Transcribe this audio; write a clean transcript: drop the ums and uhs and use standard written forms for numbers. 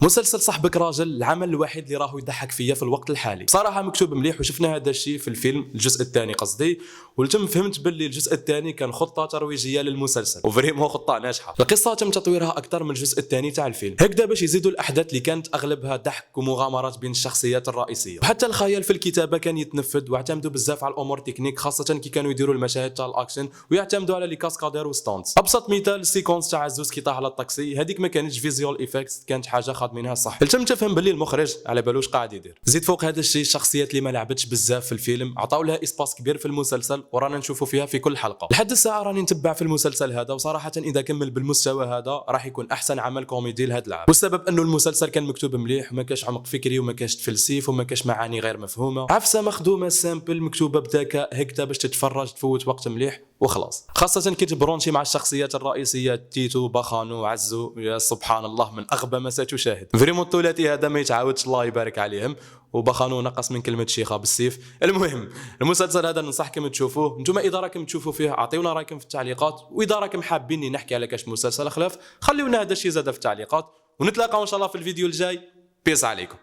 مسلسل صاحبك راجل العمل الوحيد اللي راهو يضحك فيا في الوقت الحالي بصراحه مكتوب مليح، وشفنا هذا الشيء في الفيلم الجزء الثاني قصدي، ولتم فهمت باللي الجزء الثاني كان خطه ترويجيه للمسلسل وفريمون خطه ناجحه. القصه تم تطويرها اكثر من الجزء الثاني تاع الفيلم هكذا باش يزيدوا الاحداث اللي كانت اغلبها ضحك ومغامرات بين الشخصيات الرئيسيه، وحتى الخيال في الكتابه كان يتنفذ، واعتمدوا بزاف على الامور تكنيك خاصه كي كانوا يديروا المشاهد تاع الاكشن ويعتمدوا على لي كاسكادير وستونز. ابسط مثال السيكونس تاع عزوز كي طاح على الطاكسي، هذيك ما كانتش فيزيوال ايفكتس، كانت حاجه خادمينها صح. تفهم باللي المخرج على بالوش قاعد يدير. زيد فوق هذا الشيء الشخصيات اللي ما لعبتش بزاف في الفيلم عطاو لها اسباس كبير في المسلسل، ورانا نشوفوا فيها في كل حلقه. لحد الساعه راني نتبع في المسلسل هذا، وصراحه اذا كمل بالمستوى هذا راح يكون احسن عمل كوميدي لهذا العام، والسبب انه المسلسل كان مكتوب مليح وما كاش عمق فكري وما كاش تفلسيف وما كاش معاني غير مفهومه، عفسه مخدومه سامبل مكتوبه بذكاء هكذا باش تتفرج تفوت وقت مليح وخلاص. خاصه كي تبرونشي مع الشخصيات الرئيسيه تيتو بخانو عزو، يا سبحان الله من اغبى ما ستشاهد. فريمون الثلاثي هذا ما يتعاودش الله يبارك عليهم، وبخانو نقص من كلمه شيخه بالسيف. المهم المسلسل هذا ننصحكم تشوفوه، نتوما اذا راكم تشوفوا فيه اعطيونا رايكم في التعليقات، واذا راكم حابين نحكي على كاش مسلسل خلاف خليونا هذا الشيء زاد في التعليقات، ونتلاقاو ان شاء الله في الفيديو الجاي. بيس عليكم.